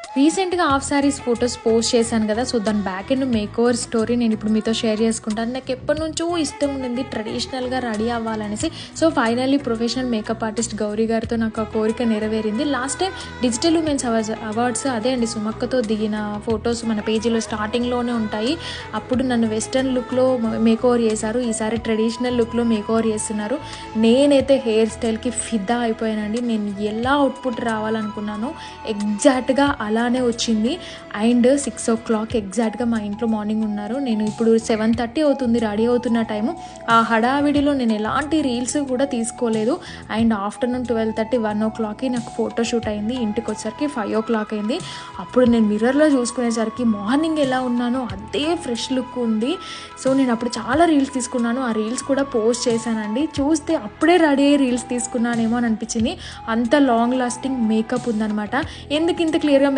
రీసెంట్‌గా half saris photos post చేశాను కదా! సో, దాని బ్యాక్ ఎండ్ మేకోవర్ స్టోరీ నేను ఇప్పుడు మీతో షేర్ చేసుకుంటాను. నాకు ఎప్పటినుంచో ఇష్టం ఉండింది ట్రెడిషనల్‌గా రెడీ అవ్వాలనేసి. So, finally professional makeup artist Gauri గారితో నాకు ఆ కోరిక నెరవేరింది. Last time digital women's awards అదే అండి సుమక్కతో దిగిన ఫోటోస్ మన పేజీలో స్టార్టింగ్‌లోనే ఉంటాయి. అప్పుడు నన్ను వెస్టర్న్ లుక్‌లో మేకోవర్ చేశారు. ఈసారి ట్రెడిషనల్ లుక్‌లో మేకోవర్ చేస్తున్నారు. నేనైతే హెయిర్ స్టైల్‌కి ఫిదా అయిపోయానండి. నేను ఎలా అవుట్‌పుట్ రావాలనుకున్నానో ఎగ్జాక్ట్‌గా అలానే వచ్చింది. అండ్ 6:00 ఎగ్జాక్ట్‌గా మా ఇంట్లో మార్నింగ్ ఉన్నారు. నేను ఇప్పుడు 7:30 అవుతుంది రెడీ అవుతున్న టైము. ఆ హడావిడిలో నేను ఎలాంటి రీల్స్ కూడా తీసుకోలేదు. అండ్ ఆఫ్టర్నూన్ 12:30, 1:00కి నాకు ఫోటోషూట్ అయింది. ఇంటికి వచ్చేసరికి 5:00 అయింది. అప్పుడు నేను మిర్రర్‌లో చూసుకునేసరికి మార్నింగ్ ఎలా ఉన్నానో అదే ఫ్రెష్ లుక్ ఉంది. సో, నేను అప్పుడు చాలా రీల్స్ తీసుకున్నాను. ఆ రీల్స్ కూడా పోస్ట్ చేశానండి. చూస్తే అప్పుడే రెడీ అయ్యి రీల్స్ తీసుకున్నానేమో అని అనిపించింది. అంత లాంగ్ లాస్టింగ్ మేకప్ ఉందనమాట. ఎందుకు ఇంత క్లియర్‌గా